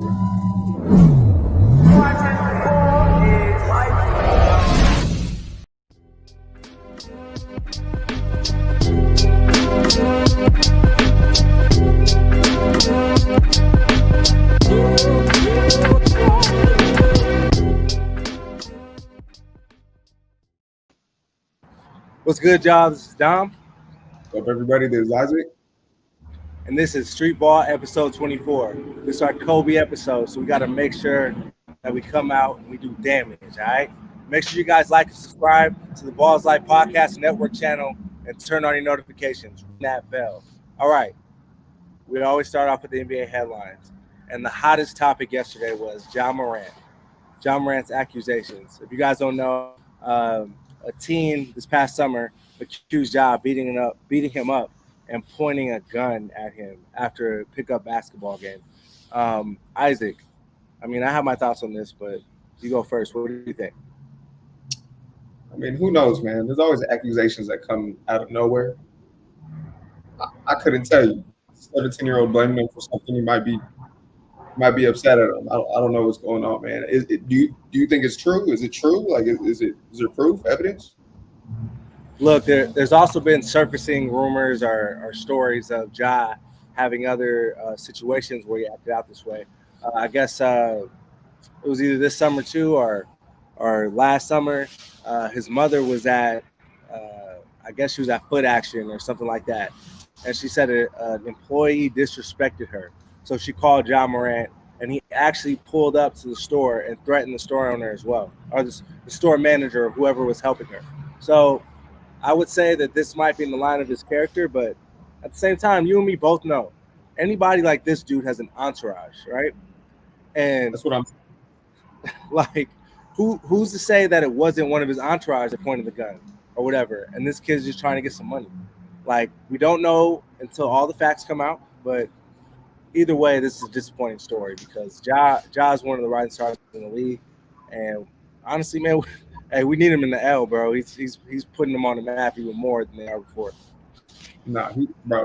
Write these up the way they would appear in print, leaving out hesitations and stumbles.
What's good, y'all? This is Dom. What's up, everybody? This is Isaac. And this is Streetball episode 24. This is our Kobe episode, so we got to make sure that we come out and we do damage, all right? Make sure you guys like and subscribe to the Balls Life Podcast Network channel and turn on your notifications. Ring that bell. All right. We always start off with the NBA headlines. And the hottest topic yesterday was Ja Morant. Ja Morant's accusations. If you guys don't know, a teen this past summer accused Ja beating him up and pointing a gun at him after a pickup basketball game. Isaac, I mean, I have my thoughts on this, but you go first. What do you think? I mean, who knows, man? There's always accusations that come out of nowhere. I couldn't tell you. 17-year-old blaming him for something he might be upset at him. I don't know what's going on, man. Do you think it's true? Is it true? Like, is there proof, evidence? Look, there's also been surfacing rumors or stories of Ja having other situations where he acted out this way. I guess it was either this summer too or last summer. His mother was at, I guess she was at Foot Action or something like that. And she said an employee disrespected her. So she called Ja Morant, and he actually pulled up to the store and threatened the store owner as well, or the store manager or whoever was helping her. So I would say that this might be in the line of his character, but at the same time, you and me both know anybody like this dude has an entourage, right? And that's what I'm like, who's to say that it wasn't one of his entourage that pointed the gun or whatever, and this kid's just trying to get some money. Like, we don't know until all the facts come out, but either way, this is a disappointing story because Ja is one of the rising stars in the league, and honestly, man, hey, we need him in the L, bro. He's putting them on the map even more than they are before. Nah,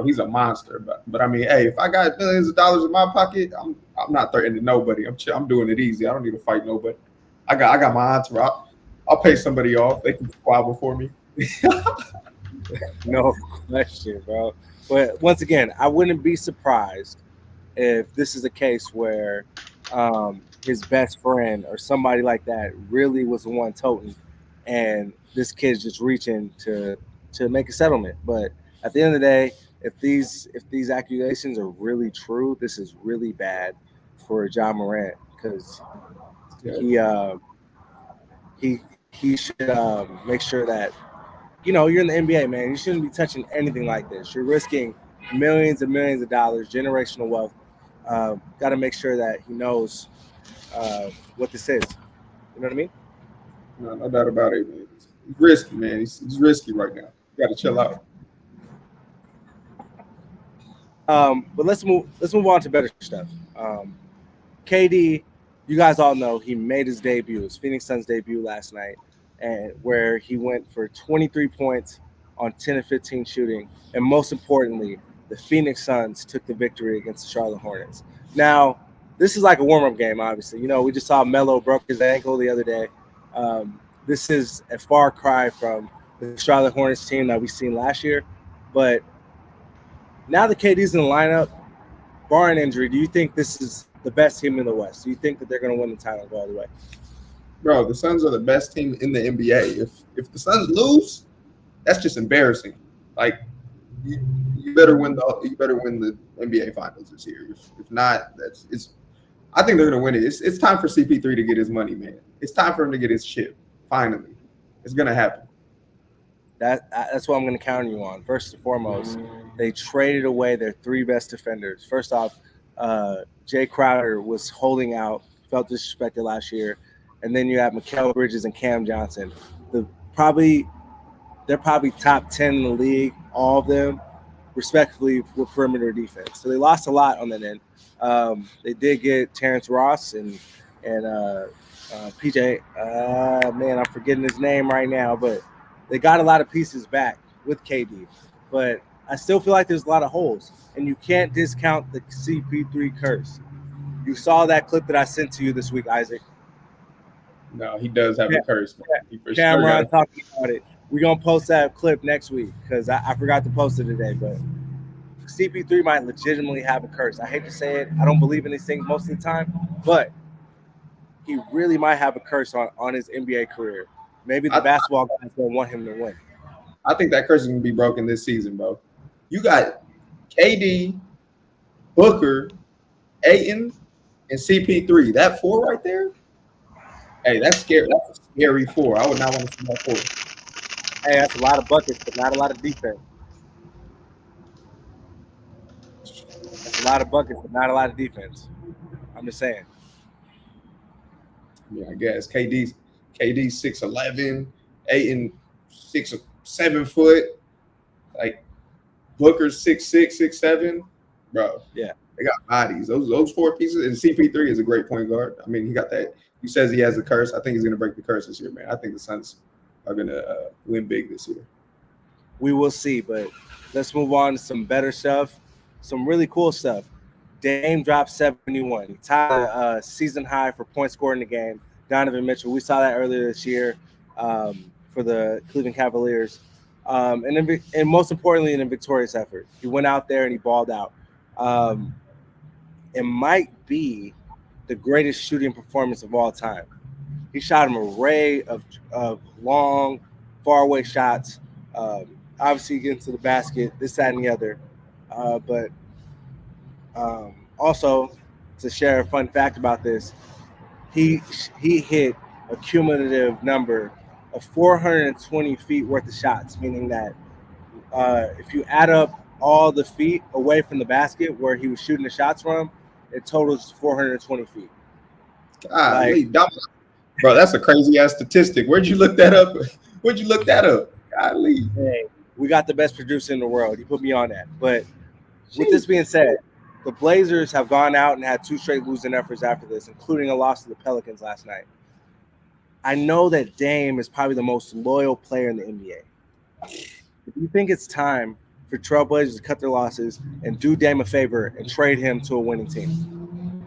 he's a monster. But I mean, hey, if I got millions of dollars in my pocket, I'm not threatening nobody. I'm doing it easy. I don't need to fight nobody. I got my entourage. I'll pay somebody off. They can squabble for me. No question, bro. But once again, I wouldn't be surprised if this is a case where his best friend or somebody like that really was the one toting, and this kid's just reaching to make a settlement. But at the end of the day, if these accusations are really true, this is really bad for Ja Morant because he should make sure that, you know, you're in the NBA, man. You shouldn't be touching anything like this. You're risking millions and millions of dollars, generational wealth. Got to make sure that he knows what this is. You know what I mean? No doubt about it, man. He's risky, man. He's risky right now. You got to chill out. But let's move on to better stuff. KD, you guys all know he made his debut, his Phoenix Suns debut last night, and where he went for 23 points on 10 of 15 shooting, and most importantly, the Phoenix Suns took the victory against the Charlotte Hornets. Now, this is like a warm-up game, obviously. You know, we just saw Melo broke his ankle the other day. This is a far cry from the Charlotte Hornets team that we seen last year. But now that KD's in the lineup, barring injury, do you think this is the best team in the West? Do you think that they're going to win the title and go all the way? Bro, the Suns are the best team in the NBA. If the Suns lose, that's just embarrassing. Like, you better win the NBA Finals this year. If not, I think they're gonna win it. It's time for CP3 to get his money, man. It's time for him to get his chip. Finally, it's gonna happen. That's what I'm gonna count you on. First and foremost, they traded away their three best defenders. First off, Jay Crowder was holding out, felt disrespected last year, and then you have Mikal Bridges and Cam Johnson. They're probably top 10 in the league, all of them, respectively, with perimeter defense. So they lost a lot on that end. They did get Terrence Ross and PJ. Man, I'm forgetting his name right now, but they got a lot of pieces back with KD. But I still feel like there's a lot of holes, and you can't discount the CP3 curse. You saw that clip that I sent to you this week, Isaac. No, he does have a curse, man. He for sure got Cameron a talking about it. We're gonna post that clip next week because I forgot to post it today. But CP3 might legitimately have a curse. I hate to say it. I don't believe in these things most of the time, but he really might have a curse on his NBA career. Maybe the I, basketball guys don't want him to win. I think that curse is gonna be broken this season, bro. You got KD, Booker, Aiton, and CP3. That four right there. Hey, that's scary. That's a scary four. I would not want to see that four. Hey, that's a lot of buckets, but not a lot of defense. That's a lot of buckets, but not a lot of defense. I'm just saying. I guess KD's 6'11", Aiton 6'7". Like Booker's 6'6", 6'7". Bro. Yeah. They got bodies. Those four pieces, and CP3 is a great point guard. I mean, he got that. He says he has a curse. I think he's gonna break the curse this year, man. I think the Suns are gonna win big this year. We will see, but let's move on to some better stuff, some really cool stuff. Dame dropped 71. He tied a season high for points scored in the game. Donovan Mitchell, we saw that earlier this year for the Cleveland Cavaliers. And most importantly, in a victorious effort. He went out there and he balled out. It might be the greatest shooting performance of all time. He shot an array of long, faraway shots. Obviously, getting to the basket, this, that, and the other. But also, to share a fun fact about this, he hit a cumulative number of 420 feet worth of shots, meaning that if you add up all the feet away from the basket where he was shooting the shots from, it totals 420 feet. Golly, bro, that's a crazy ass statistic. Where'd you look that up? Golly. Hey, we got the best producer in the world. He put me on that. But with this being said, the Blazers have gone out and had 2 straight losing efforts after this, including a loss to the Pelicans last night. I know that Dame is probably the most loyal player in the NBA. Do you think it's time for Trailblazers to cut their losses and do Dame a favor and trade him to a winning team?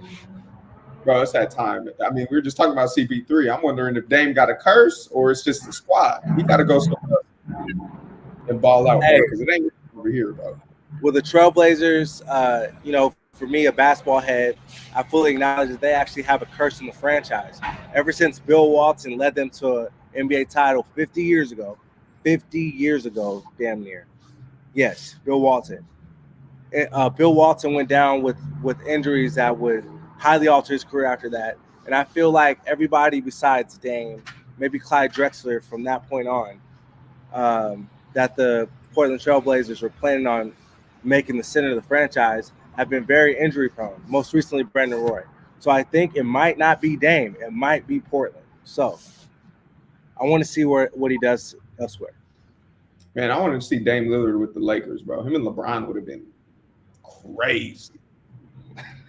Bro, it's that time. I mean, we were just talking about CP3. I'm wondering if Dame got a curse or it's just the squad. He got to go somewhere and ball out, because it ain't over here, bro. Well, the Trailblazers, for me, a basketball head, I fully acknowledge that they actually have a curse in the franchise. Ever since Bill Walton led them to an NBA title 50 years ago, damn near. Yes, Bill Walton. Bill Walton went down with injuries that would highly alter his career after that. And I feel like everybody besides Dame, maybe Clyde Drexler from that point on, that the Portland Trailblazers were planning on making the center of the franchise, have been very injury prone. Most recently, Brandon Roy. So I think it might not be Dame. It might be Portland. So I want to see what he does elsewhere. Man, I wanted to see Dame Lillard with the Lakers, bro. Him and LeBron would have been crazy.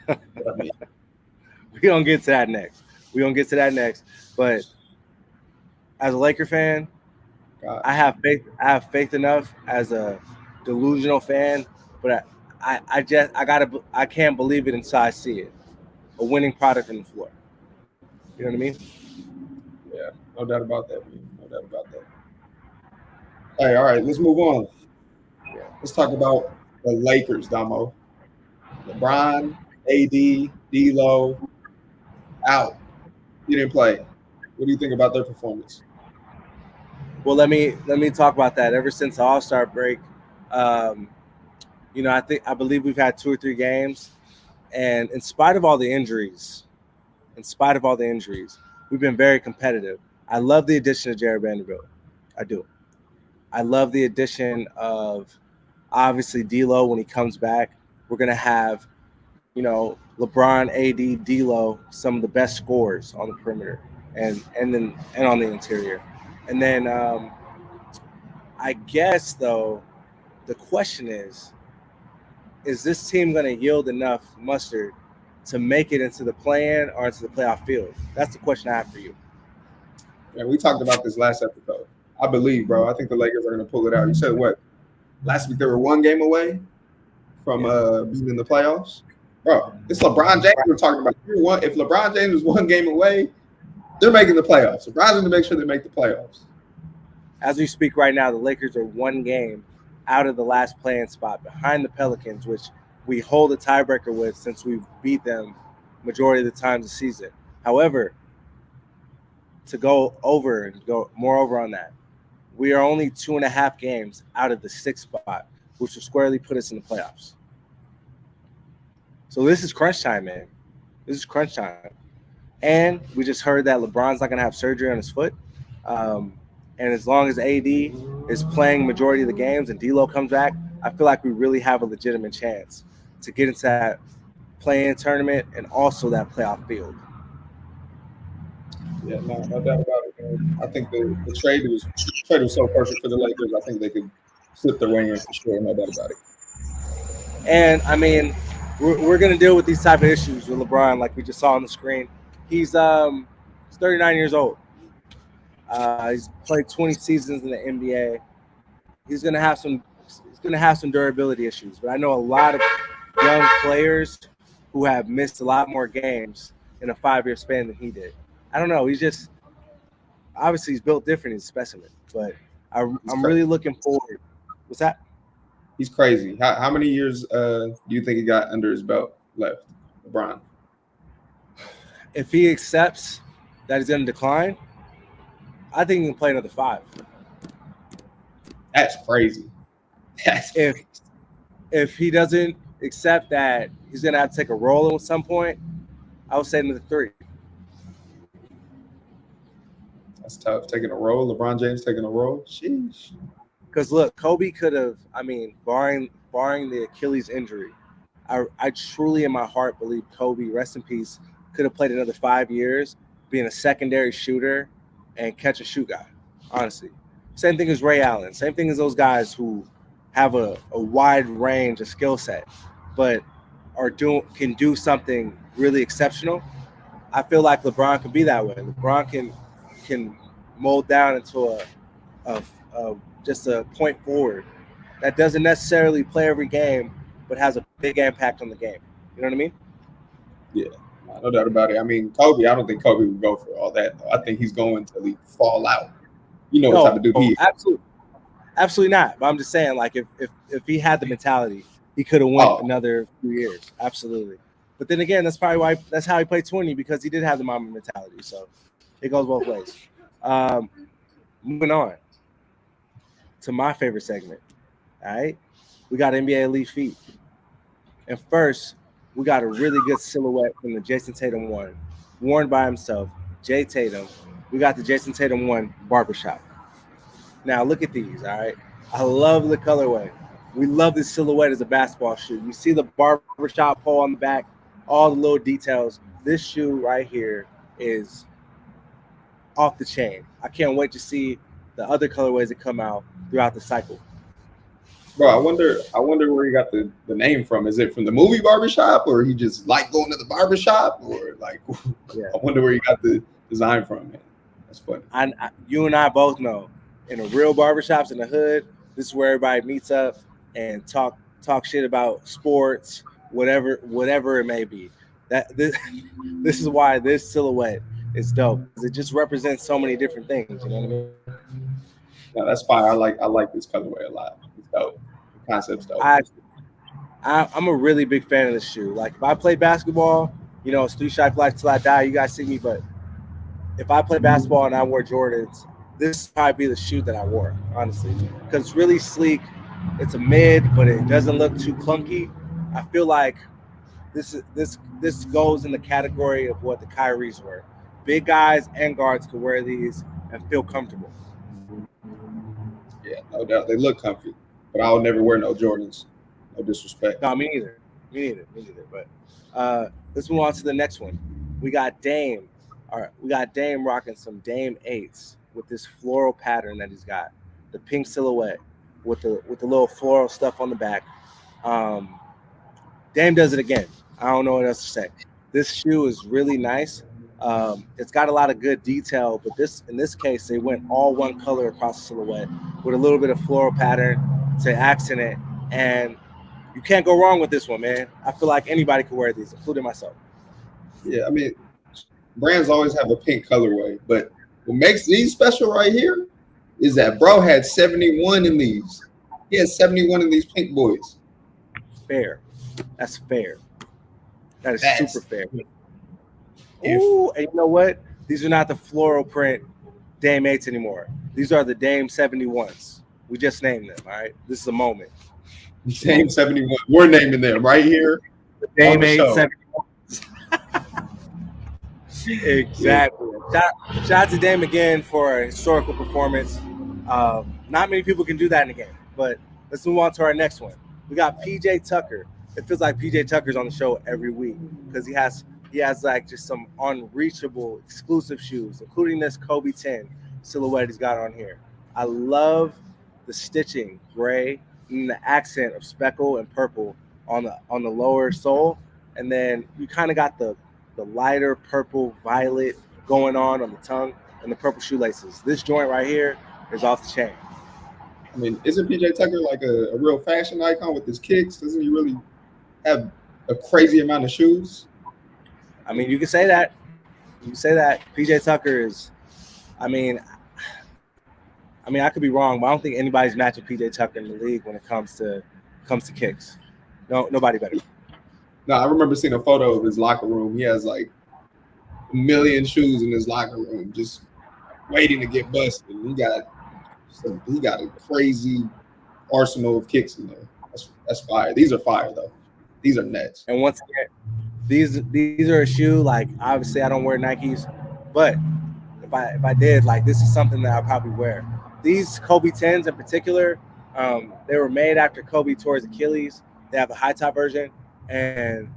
We're going to get to that next. But as a Laker fan, God, I have faith enough as a delusional fan, but I can't believe it until I see it. A winning product on the floor. You know what I mean? Yeah, no doubt about that, man. No doubt about that. Hey, all right, let's move on. Yeah. Let's talk about the Lakers, Damo. LeBron, AD, D'Lo, out. He didn't play. What do you think about their performance? Well, let me talk about that. Ever since the All-Star break, I believe we've had 2 or 3 games, and in spite of all the injuries, we've been very competitive. I love the addition of Jared Vanderbilt. I do. I love the addition of, obviously, D'Lo when he comes back. We're going to have, LeBron, AD, D'Lo, some of the best scorers on the perimeter and on the interior. And then I guess, though, the question is this team going to yield enough mustard to make it into the play-in or into the playoff field? That's the question I have for you. Yeah, we talked about this last episode. I believe, bro. I think the Lakers are going to pull it out. You said what? Last week they were 1 game away from being in the playoffs. Bro, it's LeBron James we're talking about. If LeBron James is one game away, they're making the playoffs. LeBron's going to make sure they make the playoffs. As we speak right now, the Lakers are one game out of the last play-in spot behind the Pelicans, which we hold a tiebreaker with since we beat them majority of the times this season. However, to go over and go more over on that, we are only 2.5 games out of the sixth spot, which will squarely put us in the playoffs. So this is crunch time, man. This is crunch time. And we just heard that LeBron's not going to have surgery on his foot. And as long as AD is playing majority of the games and D'Lo comes back, I feel like we really have a legitimate chance to get into that play-in tournament and also that playoff field. Yeah, no doubt about it, man. I think the trade was so perfect for the Lakers. I think they could slip their way in for sure. No doubt about it. And I mean, we're going to deal with these type of issues with LeBron, like we just saw on the screen. He's 39 years old. He's played 20 seasons in the NBA. He's going to have some durability issues. But I know a lot of young players who have missed a lot more games in a 5-year span than he did. I don't know. He's just obviously he's built different. He's a specimen. But I'm really looking forward. What's that? He's crazy. How many years do you think he got under his belt left, LeBron? If he accepts that he's going to decline, I think he can play another 5. That's crazy. If he doesn't accept that he's going to have to take a role at some point, I would say another 3. That's tough. Taking a role, LeBron James taking a role. Sheesh. Because look, Kobe could have. I mean, barring the Achilles injury, I truly in my heart believe Kobe, rest in peace, could have played another 5 years, being a secondary shooter and catch and shoot guy. Honestly, same thing as Ray Allen. Same thing as those guys who have a wide range of skill set, but can do something really exceptional. I feel like LeBron can be that way. LeBron can mold down into a just a point forward that doesn't necessarily play every game, but has a big impact on the game. You know what I mean? Yeah, no doubt about it. I mean, Kobe, I don't think Kobe would go for all that. I think he's going to fall out. You know what type of dude he is. Absolutely not. But I'm just saying, like, if he had the mentality, he could have went another few years. Absolutely. But then again, that's how he played 20, because he did have the Mamba mentality. So it goes both ways. Moving on to my favorite segment. All right, we got NBA Elite Feet, and first we got a really good silhouette from the Jason Tatum 1, worn by himself, Jay Tatum. We got the Jason Tatum 1 barbershop. Now look at these. All right, I love the colorway. We love this silhouette as a basketball shoe. You see the barbershop pole on the back, all the little details. This shoe right here is off the chain. I can't wait to see the other colorways that come out throughout the cycle. Bro, I wonder where he got the name from. Is it from the movie Barbershop, or he just like going to the barbershop, or like? Yeah. I wonder where he got the design from, man. That's funny. You and I both know, in the real barbershops in the hood, this is where everybody meets up and talk shit about sports, whatever it may be. This is why this silhouette is dope, because it just represents so many different things. You know what I mean? No, that's fine. I like this colorway a lot. It's dope. The concept's dope. I'm a really big fan of this shoe. Like, if I play basketball, you know, it's 3 shot life till I die. You guys see me, but if I play basketball and I wore Jordans, this would probably be the shoe that I wore, honestly, because it's really sleek. It's a mid, but it doesn't look too clunky. I feel like this goes in the category of what the Kyries were. Big guys and guards could wear these and feel comfortable. Yeah, no doubt. They look comfy, but I'll never wear no Jordans. No disrespect. No, me neither. But let's move on to the next one. We got Dame. All right, we got Dame rocking some Dame 8s with this floral pattern that he's got. The pink silhouette with the little floral stuff on the back. Dame does it again. I don't know what else to say. This shoe is really nice. It's got a lot of good detail, but in this case, they went all one color across the silhouette with a little bit of floral pattern to accent it. And You can't go wrong with this one, man. I feel like anybody could wear these, including myself. Yeah, I mean, brands always have a pink colorway, but what makes these special right here is that bro had 71 in these. He had 71 in these pink boys. Fair. That's fair. That is super That's fair. if Ooh, and you know what? These are not the floral print Dame 8s anymore. These are the Dame 71s. We just named them, all right? This is a moment. Dame 71. We're naming them right here The on Dame the 8 show. 71s. Exactly. Shout out to Dame again for a historical performance. Not many people can do that in the game, but let's move on to our next one. We got PJ Tucker. It feels like PJ Tucker's on the show every week because he has like just some unreachable exclusive shoes, including this Kobe 10 silhouette he's got on here. I love the stitching, gray, and the accent of speckle and purple on the lower sole, and then you kind of got the lighter purple violet going on the tongue and the purple shoelaces. This joint right here is off the chain. I mean, isn't PJ Tucker like a real fashion icon with his kicks? Doesn't he really have a crazy amount of shoes? I mean, you can say that. You can say that. PJ Tucker is. I mean, I could be wrong, but I don't think anybody's matching PJ Tucker in the league when it comes to kicks. No, nobody better. No, I remember seeing a photo of his locker room. He has like a million shoes in his locker room, just waiting to get busted. He got a crazy arsenal of kicks in there. That's fire. These are fire though. These are nets. And once again, these are a shoe. Like obviously, I don't wear Nikes, but if I did, like this is something that I probably wear. These Kobe 10s in particular, they were made after Kobe tore his Achilles. They have a high top version, and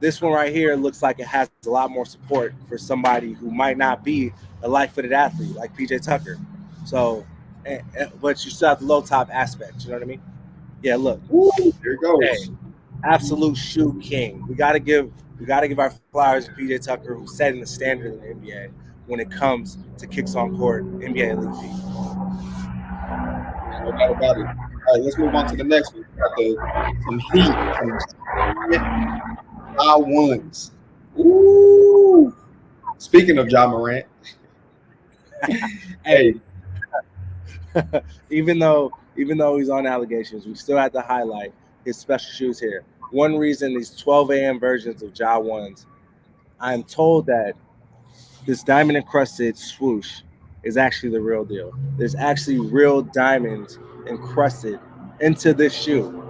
this one right here looks like it has a lot more support for somebody who might not be a light-footed athlete like PJ Tucker. So, but you still have the low top aspect. You know what I mean? Yeah. Look, Woo, there it goes. hey, absolute shoe king. We gotta give our flowers to PJ Tucker, who's setting the standard in the NBA when it comes to kicks on court, NBA elite feet. No doubt about it. All right, let's move on to the next one. We got some heat, some ones. Ooh. Speaking of Ja Morant, Hey, even though he's on allegations, we still have to highlight his special shoes here. One reason these 12 a.m. versions of Ja ones, I'm told that this diamond encrusted swoosh is actually the real deal. There's actually real diamonds encrusted into this shoe.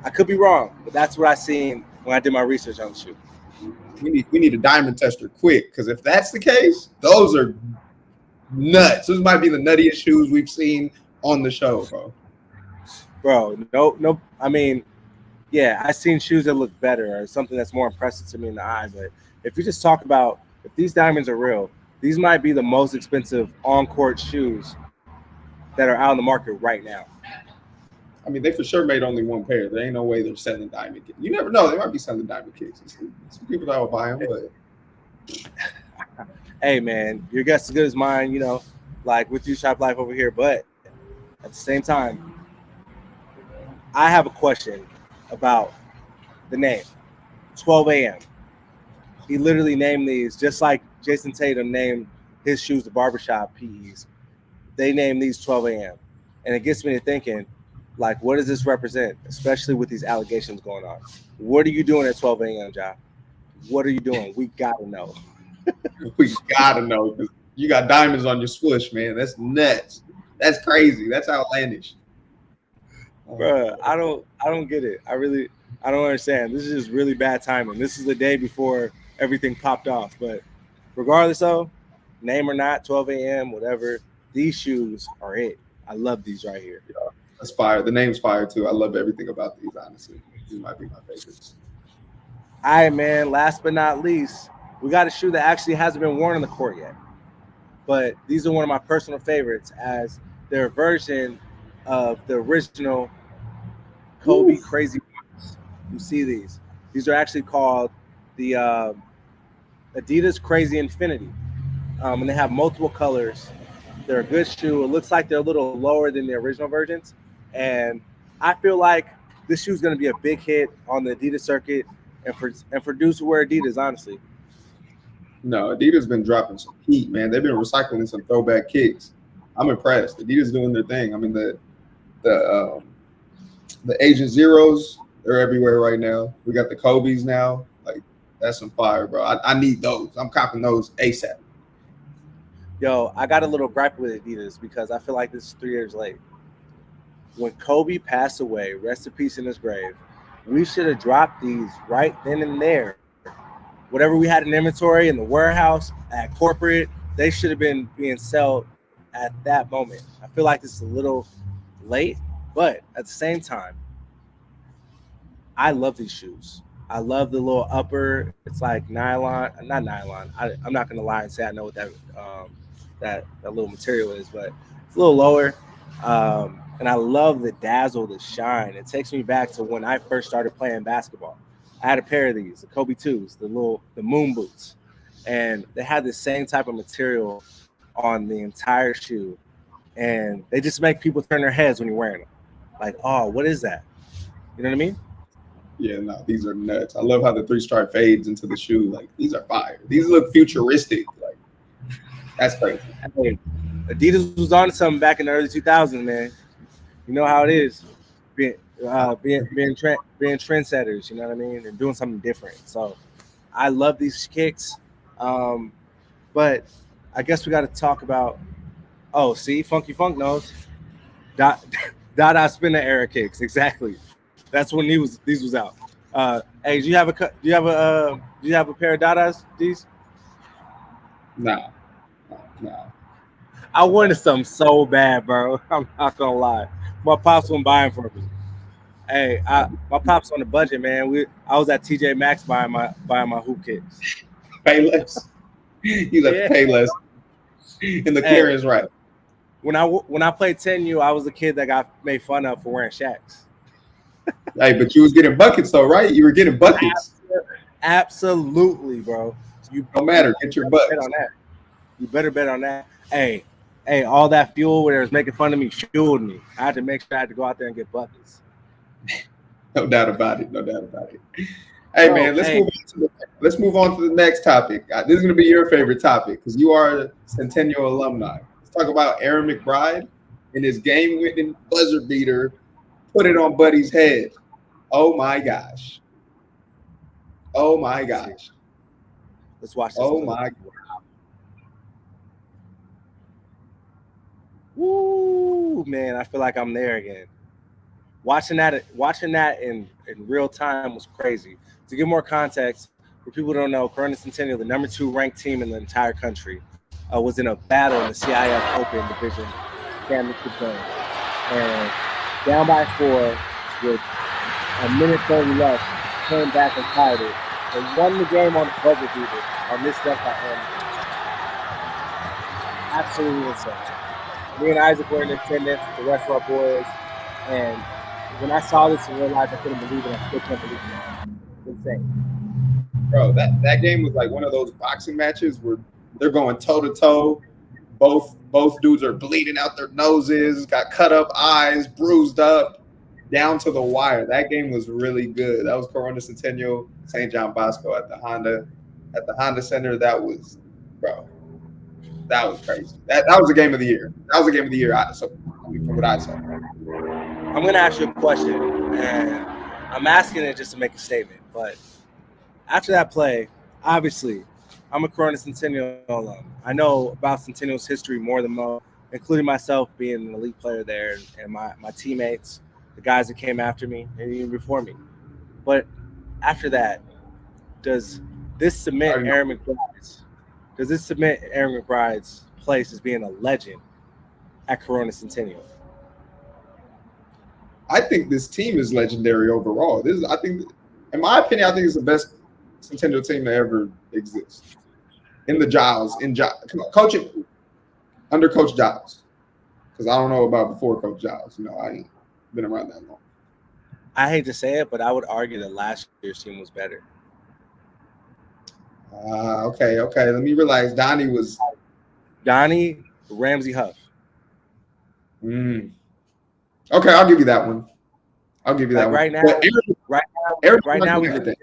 I could be wrong, but that's what I seen when I did my research on the shoe. we need a diamond tester quick, because if that's the case, those are nuts. Those might be the nuttiest shoes we've seen on the show, bro. Bro, no. I mean, yeah, I've seen shoes that look better or something that's more impressive to me in the eye. But if you just talk about if these diamonds are real, these might be the most expensive on-court shoes that are out in the market right now. I mean, they for sure made only one pair. There ain't no way they're selling diamond kicks. You never know. They might be selling diamond kicks. Some people that will buy them, but Hey, man, your guess is as good as mine. Like with you, Shop Life over here. But at the same time, I have a question about the name 12 a.m. He literally named these just like Jason Tatum named his shoes the barbershop PEs. They named these 12 a.m. And it gets me to thinking, like, what does this represent, especially with these allegations going on? What are you doing at 12 a.m., Ja? What are you doing? We got to know. we gotta know, because you got diamonds on your swoosh, man. That's nuts. That's crazy. That's outlandish. Bruh, I don't get it. I don't understand. This is just really bad timing. This is the day before everything popped off. But regardless of name or not, 12 a.m., whatever, these shoes are it. I love these right here. That's fire. The name's fire too. I love everything about these, honestly. These might be my favorites. All right, man. Last but not least, we got a shoe that actually hasn't been worn on the court yet. But these are one of my personal favorites as they're a version of the original Kobe Crazy Ones. You see these. These are actually called the Adidas Crazy Infinity. And they have multiple colors. They're a good shoe. It looks like they're a little lower than the original versions. And I feel like this shoe's going to be a big hit on the Adidas circuit, and for dudes who wear Adidas, honestly. No, Adidas been dropping some heat, man. They've been recycling some throwback kicks. I'm impressed. Adidas doing their thing. I mean, the the Agent Zeros, they're everywhere right now. We got the Kobe's now. Like, that's some fire, bro. I need those. I'm copping those ASAP. Yo, I got a little gripe with Adidas because I feel like this is 3 years late. When Kobe passed away, rest in peace in his grave, we should have dropped these right then and there. Whatever we had in inventory in the warehouse, at corporate, they should have been being sold at that moment. I feel like this is a little late, but at the same time, I love these shoes. I love the little upper. It's like nylon, not nylon. I'm not gonna lie and say I know what that little material is, but it's a little lower. And I love the dazzle, the shine. It takes me back to when I first started playing basketball. I had a pair of these, the Kobe twos, the moon boots, and they had the same type of material on the entire shoe, and they just make people turn their heads when you're wearing them. Like, oh, what is that? You know what I mean? Yeah, no, these are nuts. I love how the three stripe fades into the shoe. Like, these are fire. These look futuristic. Like, that's crazy. Hey, Adidas was on something back in the early 2000s, man. You know how it is, being being trendsetters. You know what I mean, and doing something different. So I love these kicks, um, but I guess we got to talk about. Oh, see, Funky Funk knows. Dot Dada spinner era kicks exactly. That's when these was out. Hey, do you have a pair of Dadas? These Nah, nah. I wanted some so bad, bro. I'm not gonna lie. My pops wouldn't buy them for me. Hey, my pops on the budget, man. I was at TJ Maxx buying my hoop kicks. Pay less. You have to Yeah. pay less in the Hey, clearance right. when I played 10U, I was a kid that got made fun of for wearing Shacks. Hey, but you was getting buckets though, right? You were getting buckets. Absolutely, bro. You No matter, get your better bet bucks. on that. You better bet on that. Hey, all that fuel where it was making fun of me fueled me. I had to make sure I had to go out there and get buckets. No doubt about it. No doubt about it. Hey Bro, man, hey, let's move on to the next topic. This is gonna be your favorite topic because you are a Centennial alumni. Let's talk about Aaron McBride and his game-winning buzzer beater. Put it on Buddy's head. Oh my gosh. Oh my let's see. gosh. Let's watch this Oh clip. my. Woo, man, I feel like I'm there again. Watching that in real time was crazy. To give more context, for people who don't know, Corona Centennial, the number 2 ranked team in the entire country, was in a battle in the CIF Open Division championship game, and down by 4 with a minute 30 left, came back and tied it, and won the game on the buzzer beater on this deck by hand. Absolutely insane. Me and Isaac were in attendance with the rest of our boys, and when I saw this in real life, I couldn't believe it. I still can't believe it. It's insane. Bro, that game was like one of those boxing matches where they're going toe to toe. Both dudes are bleeding out their noses, got cut up eyes, bruised up, down to the wire. That game was really good. That was Corona Centennial, St. John Bosco at the Honda Center. That was, bro, that was crazy. That was a game of the year. That was a game of the year. From what I saw. I'm going to ask you a question, and I'm asking it just to make a statement. But after that play, obviously, I'm a Corona Centennial alum. I know about Centennial's history more than most, including myself being an elite player there, and my teammates, the guys that came after me and even before me. But after that, does this cement Aaron McBride's place as being a legend at Corona Centennial? I think this team is legendary overall. I think, in my opinion, I think it's the best Centennial team to ever exist. In the Giles, coaching under Coach Giles, because I don't know about before Coach Giles. You know, I ain't been around that long. I hate to say it, but I would argue that last year's team was better. Okay. Let me realize Donnie, Ramsey Huff. Okay, I'll give you that one. I'll give you Like that one. right now, But Aaron, right now, Aaron's right not now doing anything.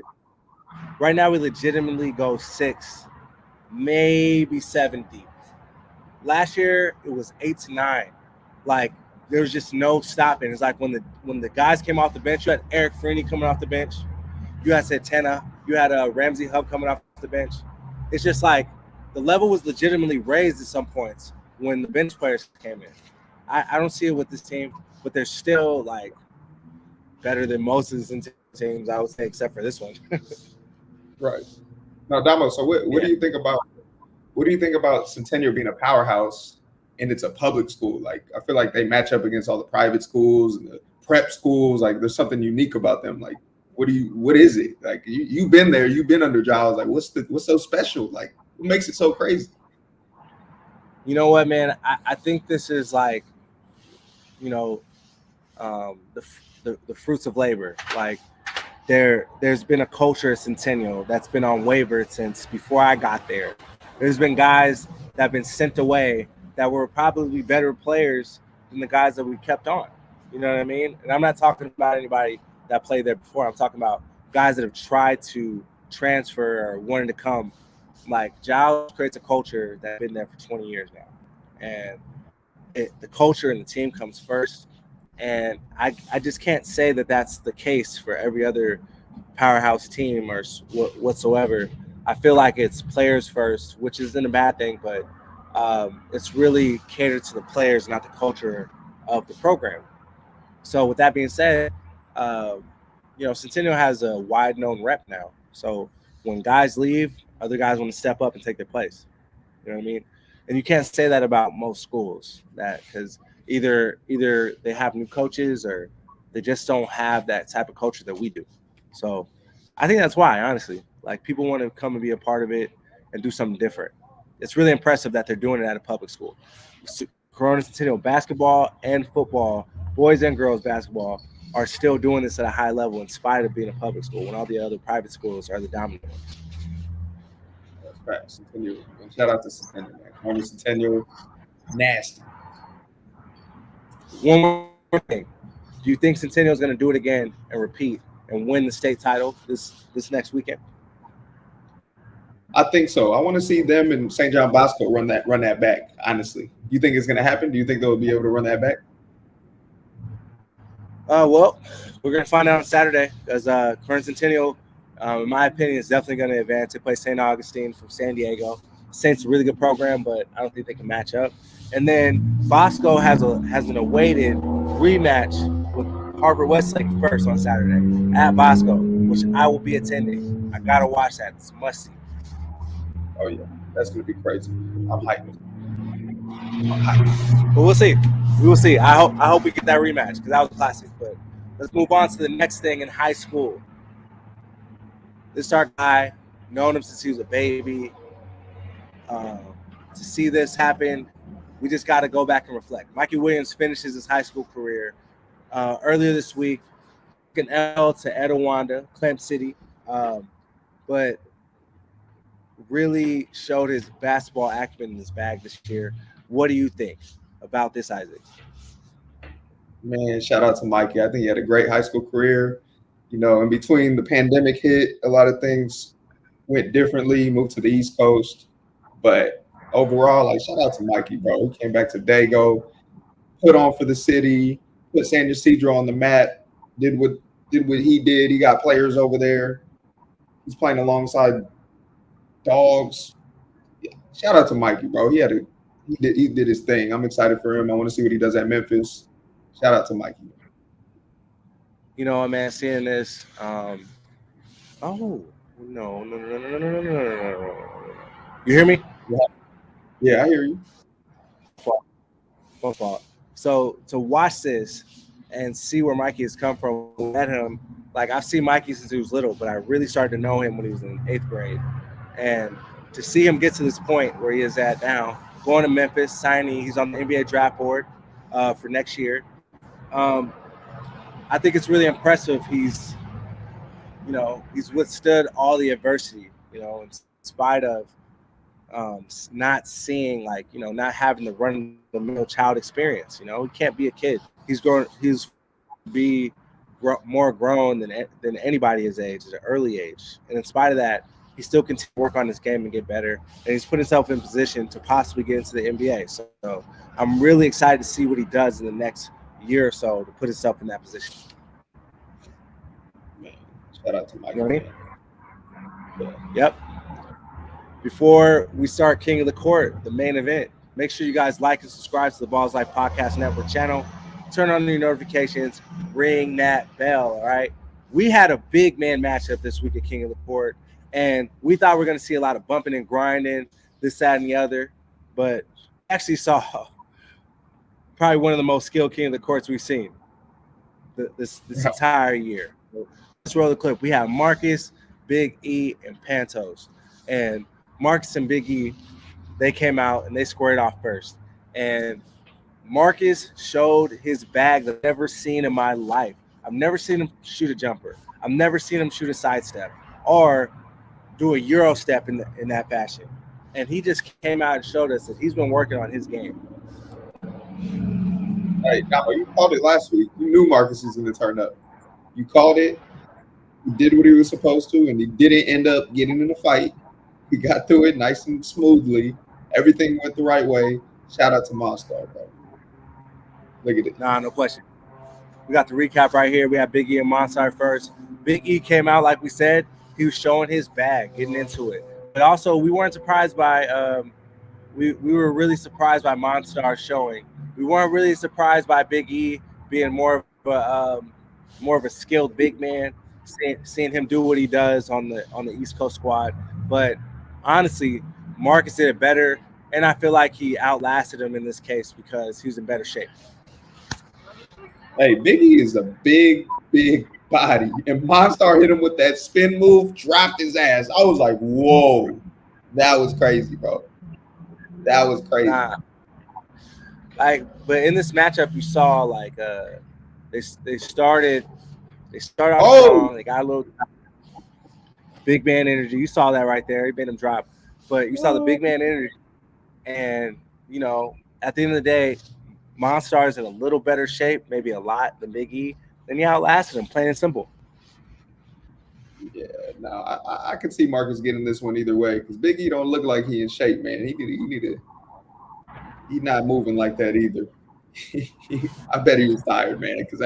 right now we legitimately go 6, maybe 7 deep. Last year it was 8 to 9. Like there was just no stopping. It's like when the guys came off the bench, you had Eric Freeney coming off the bench, you had Santana, you had Ramsey Hub coming off the bench. It's just like the level was legitimately raised at some points when the bench players came in. I don't see it with this team, but they're still like better than most of the teams, I would say, except for this one. Right. Now, Damo, so what Yeah. do you think about Centennial being a powerhouse and it's a public school? Like, I feel like they match up against all the private schools and the prep schools. Like, there's something unique about them. Like, what is it? Like, you've been there, you've been under Giles. Like, what's so special? Like, what makes it so crazy? You know what, man? I think this is like, you know, the fruits of labor. Like there's been a culture at Centennial that's been on waiver since before I got there. There's been guys that have been sent away that were probably better players than the guys that we kept on. You know what I mean? And I'm not talking about anybody that played there before. I'm talking about guys that have tried to transfer or wanted to come. Like Giles creates a culture that's been there for 20 years now, and the culture and the team comes first. And I just can't say that that's the case for every other powerhouse team or whatsoever. I feel like it's players first, which isn't a bad thing, but it's really catered to the players, not the culture of the program. So with that being said, um, Centennial has a wide known rep now. So when guys leave, other guys want to step up and take their place. You know what I mean? And you can't say that about most schools, that because either they have new coaches or they just don't have that type of culture that we do. So I think that's why, honestly, like people want to come and be a part of it and do something different. It's really impressive that they're doing it at a public school. Corona Centennial basketball and football, boys and girls basketball, are still doing this at a high level in spite of being a public school when all the other private schools are the dominant ones. That's right. Centennial. And shout out to Centennial, man. Corner Centennial, nasty. One more thing. Do you think Centennial is going to do it again and repeat and win the state title this next weekend? I think so. I want to see them and St. John Bosco run that back. Honestly, do you think it's going to happen? Do you think they'll be able to run that back? Well, we're going to find out on Saturday because Current Centennial, in my opinion, is definitely going to advance. They play St. Augustine from San Diego. Saints a really good program, but I don't think they can match up. And then Bosco has an awaited rematch with Harvard Westlake first on Saturday at Bosco, which I will be attending. I gotta watch that. It's a must see. Oh yeah, that's going to be crazy. I'm hyped. I'm hyped. But we'll see. We will see. I hope we get that rematch because that was classic. But let's move on to the next thing in high school. This is our guy, known him since he was a baby. Uh, to see this happen, we just got to go back and reflect. Mikey Williams finishes his high school career earlier this week. An L to Etowanda, Clamp City, but really showed his basketball acumen in his bag this year. What do you think about this, Isaac? Man, shout out to Mikey. I think he had a great high school career. In between the pandemic hit, a lot of things went differently. He moved to the East Coast, but overall, like shout out to Mikey, bro. He came back to Dago, put on for the city, put San Ysidro on the map, did what he did. He got players over there. He's playing alongside dogs. Yeah. Shout out to Mikey, bro. He did his thing. I'm excited for him. I want to see what he does at Memphis. Shout out to Mikey. Man, seeing this. Oh no. You hear me? Yeah, yeah, I hear you. My fault. So to watch this and see where Mikey has come from, met him. Like I've seen Mikey since he was little, but I really started to know him when he was in 8th grade. And to see him get to this point where he is at now, going to Memphis, signing, he's on the NBA draft board for next year. Um, I think it's really impressive. He's withstood all the adversity, in spite of not seeing not having the run the mill child experience. He can't be a kid. He's going. He's be more grown than anybody his age at an early age. And in spite of that, he still continues to work on his game and get better. And he's put himself in position to possibly get into the NBA. So I'm really excited to see what he does in the next year or so to put himself in that position. Man, shout out to You know Michael, what I mean? man. Yeah. Yep. Before we start King of the Court, the main event, make sure you guys like and subscribe to the Balls Life Podcast Network channel. Turn on your notifications, ring that bell, all right? We had a big man matchup this week at King of the Court, and we thought we were going to see a lot of bumping and grinding, this, that, and the other, but we actually saw probably one of the most skilled King of the Courts we've seen this entire year. Let's roll the clip. We have Marcus, Big E, and Pantos. And Marcus and Big E, they came out and they squared off first. And Marcus showed his bag that I've never seen in my life. I've never seen him shoot a jumper. I've never seen him shoot a sidestep or do a Euro step in that fashion. And he just came out and showed us that he's been working on his game. Hey, now you called it last week. You knew Marcus was going to turn up. You called it. He did what he was supposed to, and he didn't end up getting in a fight. He got through it nice and smoothly. Everything went the right way. Shout out to Monstar, bro. Look at it. Nah, no question. We got the recap right here. We have Big E and Monstar first. Big E came out, like we said, he was showing his bag, getting into it. But also, we weren't surprised by we were really surprised by Monstar showing. We weren't really surprised by Big E being more of a skilled big man, seeing him do what he does on the East Coast squad. But honestly, Marcus did it better, and I feel like he outlasted him in this case because he was in better shape. Hey, Biggie is a big body, and Monstar hit him with that spin move, dropped his ass. I was like, whoa, that was crazy, bro. That was crazy. Nah. But in this matchup, you saw like they started off strong. They got a little big man energy. You saw that right there. He made him drop. But you saw the big man energy, and at the end of the day, Monstar is in a little better shape, maybe a lot, than Big E. Then he outlasted him, plain and simple. Yeah, no, I could see Marcus getting this one either way because Big E don't look like he in shape, man. He's not moving like that either. I bet he was tired, man, because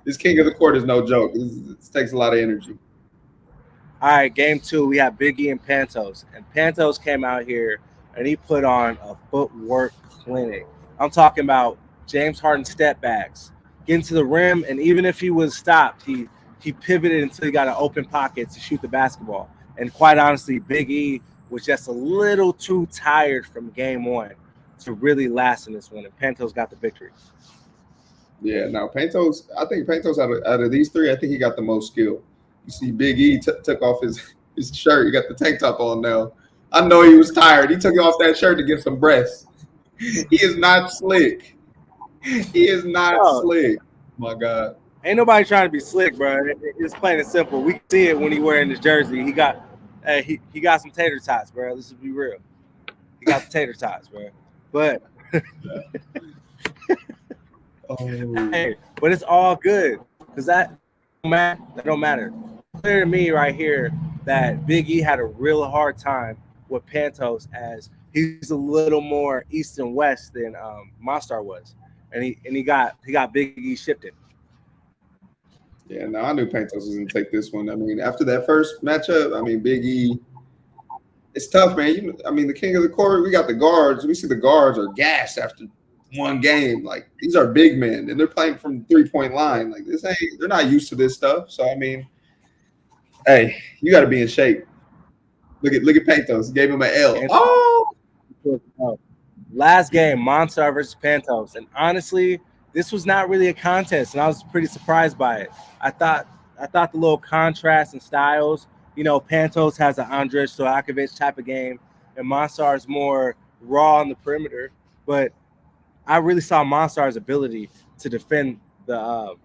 this King of the Court is no joke. This takes a lot of energy. All right, game 2, we have Big E and Pantos. And Pantos came out here and he put on a footwork clinic. I'm talking about James Harden step backs, getting to the rim, and even if he was stopped, he pivoted until he got an open pocket to shoot the basketball. And quite honestly, Big E was just a little too tired from game 1 to really last in this one, and Pantos got the victory. Yeah, now Pantos, I think Pantos out of these three, I think he got the most skill. You see Big E took off his shirt. He got the tank top on now. I know he was tired. He took off that shirt to get some breaths. He is not slick. He is not slick. My God. Ain't nobody trying to be slick, bro. It's plain and simple. We see it when he wearing his jersey. He got some tater tots, bro. Let's be real. He got the tater tots, bro. But hey, but it's all good because that don't matter. Clear to me right here that Big E had a real hard time with Pantos as he's a little more east and west than Monstar was, and he got Big E shifted. Yeah, no, I knew Pantos was going to take this one. I mean, after that first matchup, I mean, Big E, it's tough, man. The King of the Court, we got the guards. We see the guards are gassed after one game. Like, these are big men, and they're playing from the three-point line. Like, they're not used to this stuff. So, I mean, hey, you got to be in shape. Look at Pantos. Gave him an L. Oh! Last game, Monstar versus Pantos. And honestly, this was not really a contest, and I was pretty surprised by it. I thought the little contrast in styles, Pantos has an Andrej Stojakovic type of game, and Monstar is more raw on the perimeter. But I really saw Monstar's ability to defend the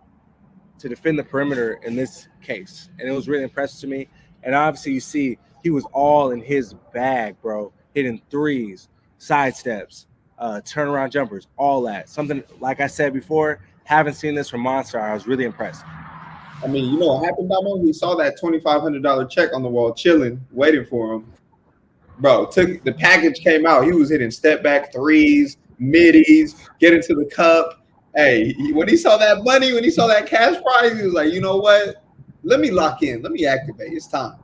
perimeter in this case, and it was really impressive to me. And obviously, you see he was all in his bag, bro, hitting threes, side steps, turnaround jumpers, all that. Something like I said before, haven't seen this from Monstar. I was really impressed. I mean, you know what happened, Damo? He saw that $2,500 check on the wall, chilling, waiting for him. Bro, took the package came out. He was hitting step back threes, middies, getting to the cup. Hey, when he saw that money, when he saw that cash prize, he was like, you know what? Let me lock in. Let me activate. It's time.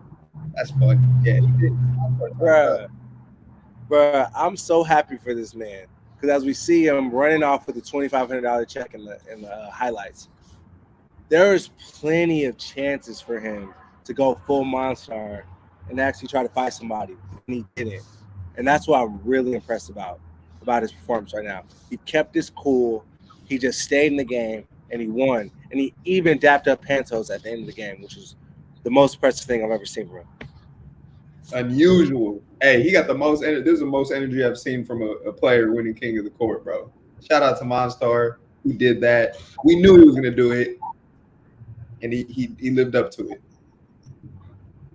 That's funny. Yeah, he did. Bruh, bruh, I'm so happy for this man because as we see him running off with the $2,500 check in the highlights, there's plenty of chances for him to go full monster and actually try to fight somebody, and he didn't. And that's what I'm really impressed about his performance right now. He kept his cool. He just stayed in the game and he won. And he even dapped up Pantos at the end of the game, which is the most impressive thing I've ever seen from him. Unusual. Hey, he got the most. This is the most energy I've seen from a player winning King of the Court, bro. Shout out to Monstar. He did that. We knew he was gonna do it, and he lived up to it.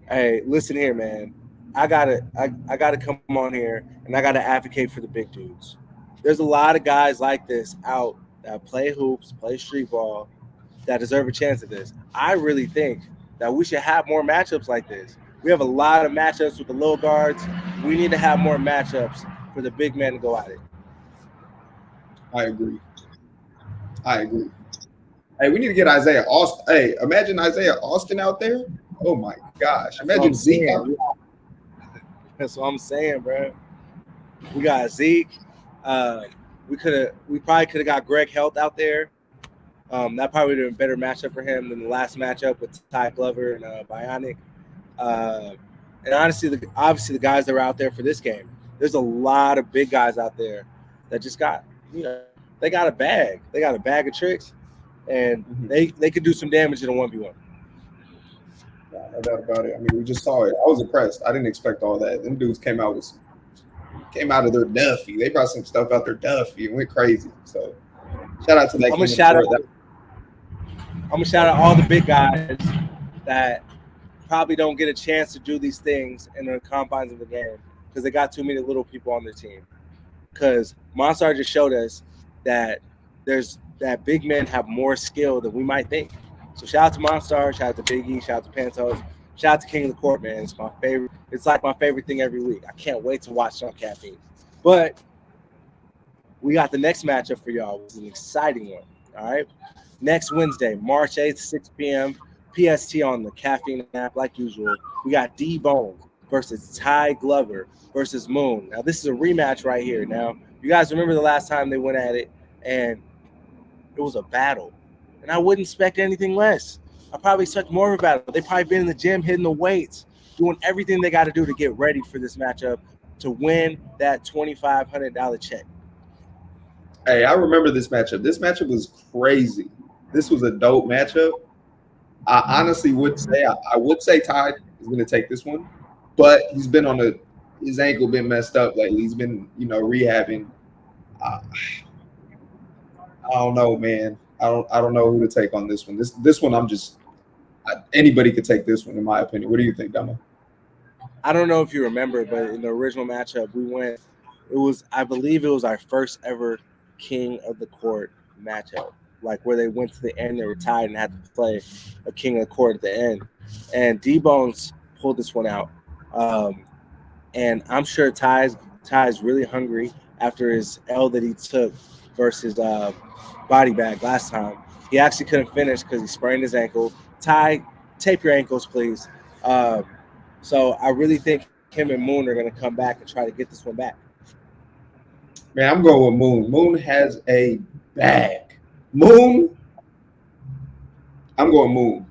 Hey, listen here, man. I gotta come on here and I gotta advocate for the big dudes. There's a lot of guys like this out that play hoops, play street ball, that deserve a chance at this. I really think that we should have more matchups like this. We have a lot of matchups with the little guards. We need to have more matchups for the big men to go at it. I agree. I agree. Hey, we need to get Isaiah Austin. Hey, imagine Isaiah Austin out there. Oh my gosh! That's what I'm Imagine Zeke out saying. That's what I'm saying, bro. We got Zeke. Uh, we probably could have got Greg Health out there. That probably would have been a better matchup for him than the last matchup with Ty Glover and Bionic. Uh, and honestly, obviously the guys that are out there for this game, there's a lot of big guys out there that just got, they got a bag. They got a bag of tricks, and they could do some damage in a 1v1. no doubt about it. I mean, we just saw it. I was impressed. I didn't expect all that. Them dudes came out of their Duffy. They brought some stuff out their Duffy and went crazy. So shout out to that. I'm gonna shout out all the big guys that probably don't get a chance to do these things in the confines of the game because they got too many little people on their team. Because Monstar just showed us that that big men have more skill than we might think. So shout out to Monstar, shout out to Big E, shout out to Pantos, shout out to King of the Court, man. It's my favorite. It's like my favorite thing every week. I can't wait to watch it on Caffeine. But we got the next matchup for y'all, which is an exciting one. All right. Next Wednesday, March 8th, 6 p.m. PST on the Caffeine app, like usual. We got D Bones versus Ty Glover versus Moon. Now, this is a rematch right here. Now, you guys remember the last time they went at it, and it was a battle. And I wouldn't expect anything less. I probably expect more of a battle. They probably been in the gym hitting the weights, doing everything they got to do to get ready for this matchup to win that $2,500 check. Hey, I remember this matchup. This matchup was crazy. This was a dope matchup. I honestly would say I would say Ty is going to take this one, but he's been on his ankle been messed up lately. He's been rehabbing. I don't know, man. I don't know who to take on this one. This one anybody could take this one in my opinion. What do you think, Damo? I don't know if you remember, but in the original matchup, we went. I believe it was our first ever King of the Court matchup, like where they went to the end, they were tied and had to play a King of the Court at the end. And D Bones pulled this one out, and I'm sure Ty's really hungry after his L that he took versus Body Bag last time. He actually couldn't finish because he sprained his ankle. Ty, tape your ankles, please. So I really think him and Moon are going to come back and try to get this one back. Man, I'm going with Moon. Moon has a bag. Moon. I'm going Moon.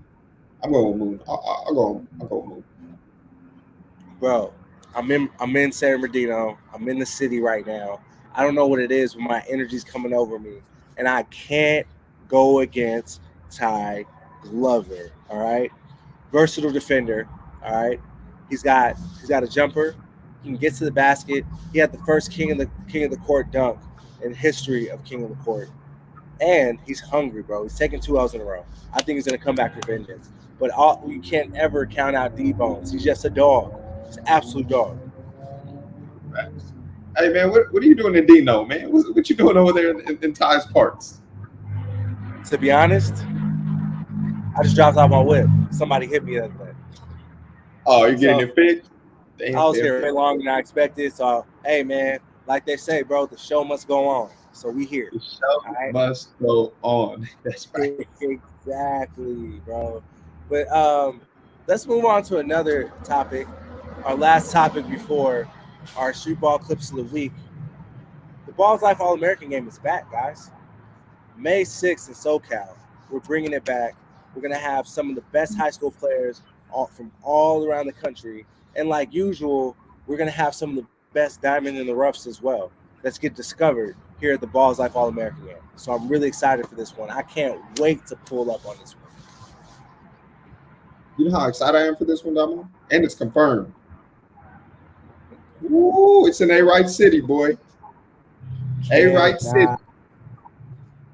I'm going with Moon. I'll go with Moon. Bro, I'm in San Bernardino. I'm in the city right now. I don't know what it is, but my energy's coming over me, and I can't go against Ty Glover. All right, versatile defender. All right, he's got a jumper. He can get to the basket. He had the first King of the Court dunk in history of King of the Court, and he's hungry, bro. He's taking 2 L's in a row. I think he's gonna come back for vengeance. But you can't ever count out D Bones. He's just a dog. He's an absolute dog. Hey man, what are you doing in Dino, man? What you doing over there in Ty's parts? To be honest, I just dropped off my whip. Somebody hit me the other day. Oh, you're getting So it fixed? Damn, I was here way longer than I expected. So, hey, man, like they say, bro, the show must go on. So we here. The show All must go on. That's right. right? Exactly, bro. But let's move on to another topic. Our last topic before our street ball clips of the week. The Balls Life All American game is back, guys. May 6th in SoCal. We're bringing it back. We're going to have some of the best high school players from all around the country. And like usual, we're going to have some of the best diamond in the roughs as well. Let's get discovered here at the Balls Life All American game. So I'm really excited for this one. I can't wait to pull up on this one. You know how excited I am for this one, Damo? And it's confirmed. Ooh, it's in A-Right City, boy. A-Right City.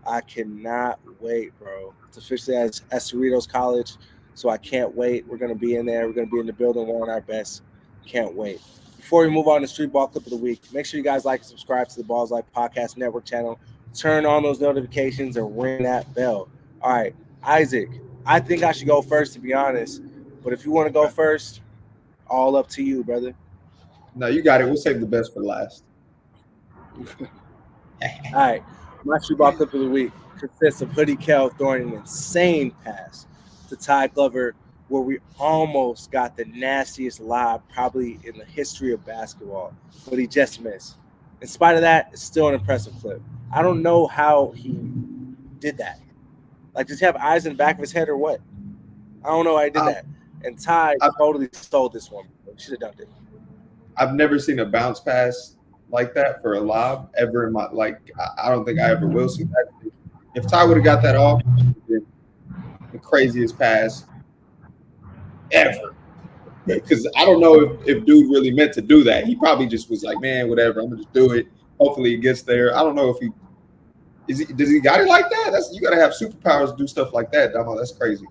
I cannot wait, bro. It's officially as Cerritos College, so I can't wait. We're going to be in there. We're going to be in the building, wearing our best. Can't wait. Before we move on to Street Ball Clip of the Week, make sure you guys like and subscribe to the Balls Life Podcast Network channel. Turn on those notifications and ring that bell. All right, Isaac, I think I should go first, to be honest. But if you want to go first, all up to you, brother. No, you got it. We'll save the best for last. All right, my Street Ball Clip of the Week consists of Hoodie Kell throwing an insane pass to Ty Glover, where we almost got the nastiest lob probably in the history of basketball, but he just missed. In spite of that, it's still an impressive clip. I don't know how he did that. Like, does he have eyes in the back of his head or what? I don't know how he did that. And Ty totally stole this one. He should have done it. I've never seen a bounce pass like that for a lob ever in my I don't think I ever will see that. If Ty would have got that off, it would have been the craziest pass ever. Because I don't know if dude really meant to do that. He probably just was like, man, whatever, I'm gonna just do it. Hopefully he gets there. I don't know if does he got it like that? You gotta have superpowers to do stuff like that, Damo. That's crazy.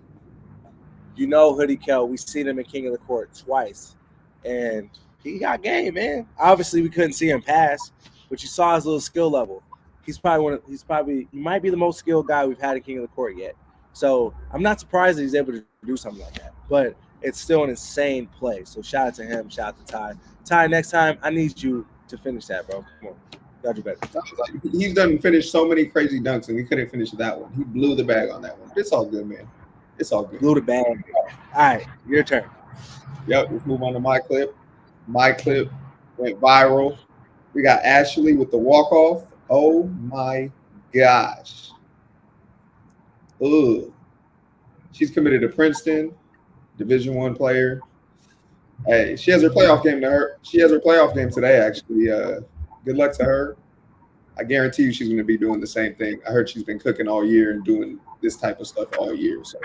You know, Hoodie Kell, we seen him in King of the Court twice, and he got game, man. Obviously, we couldn't see him pass, but you saw his little skill level. He might be the most skilled guy we've had in King of the Court yet. So I'm not surprised that he's able to do something like that. But it's still an insane play. So shout out to him. Shout out to Ty. Ty, next time I need you to finish that, bro. Come on, gotta do better. He's done finished so many crazy dunks, and he couldn't finish that one. He blew the bag on that one. It's all good, man. It's all good. Blew the bag. All right, your turn. Yep, let's move on to my clip. My clip went viral. We got Ashley with the walk-off. Oh, my gosh. Ugh. She's committed to Princeton, Division I player. Hey, she has her playoff game today, actually. Good luck to her. I guarantee you she's going to be doing the same thing. I heard she's been cooking all year and doing this type of stuff all year. So,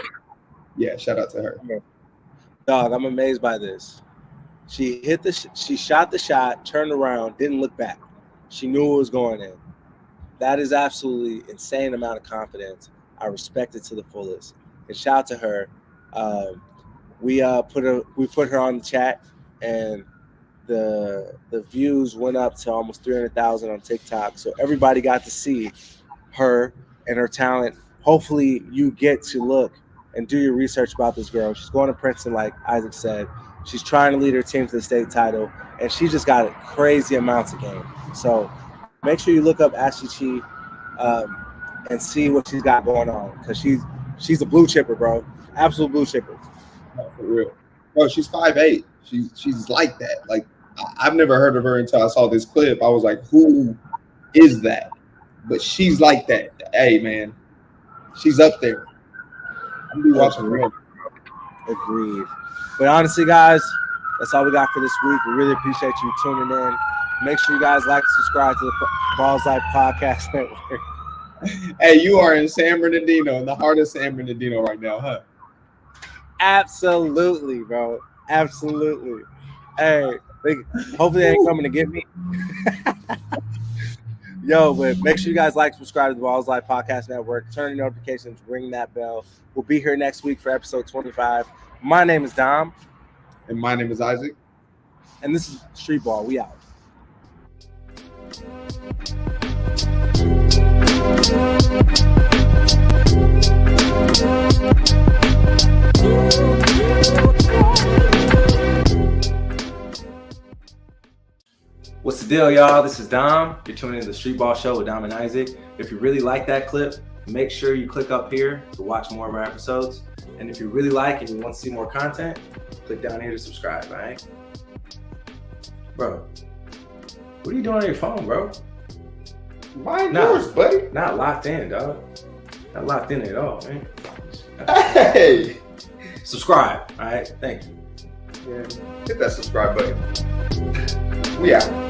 yeah, shout out to her. Dog, I'm amazed by this. She shot the shot, turned around, didn't look back. She knew it was going in. That is absolutely insane amount of confidence. I respect it to the fullest. And shout out to her. We put her on the chat, and the views went up to almost 300,000 on TikTok. So everybody got to see her and her talent. Hopefully you get to look and do your research about this girl. She's going to Princeton, like Isaac said. She's trying to lead her team to the state title, and she just got crazy amounts of game. So make sure you look up Ashley Chi and see what she's got going on, because she's a blue chipper, bro. Absolute blue chipper. No, for real. Bro, she's 5'8". She's like that. Like, I've never heard of her until I saw this clip. I was like, who is that? But she's like that. Hey, man, she's up there. I'm gonna be watching her. Agreed. But honestly, guys, that's all we got for this week. We really appreciate you tuning in. Make sure you guys like and subscribe to the Balls Life Podcast Network. Hey, you are in San Bernardino, in the heart of San Bernardino right now, huh? Absolutely, bro. Absolutely. Hey, hopefully they ain't coming to get me. Yo, but make sure you guys like, subscribe to the Balls Life Podcast Network. Turn your notifications, ring that bell. We'll be here next week for episode 25. My name is Dom. And my name is Isaac. And this is Street Ball. We out. What's the deal, y'all? This is Dom. You're tuning in to the Street Ball Show with Dom and Isaac. If you really like that clip, make sure you click up here to watch more of our episodes. And if you really like and you want to see more content, click down here to subscribe, all right? Bro, what are you doing on your phone, bro? Mine yours, buddy. Not locked in, dog. Not locked in at all, man. Hey! Subscribe, all right? Thank you. Yeah, hit that subscribe button. We out.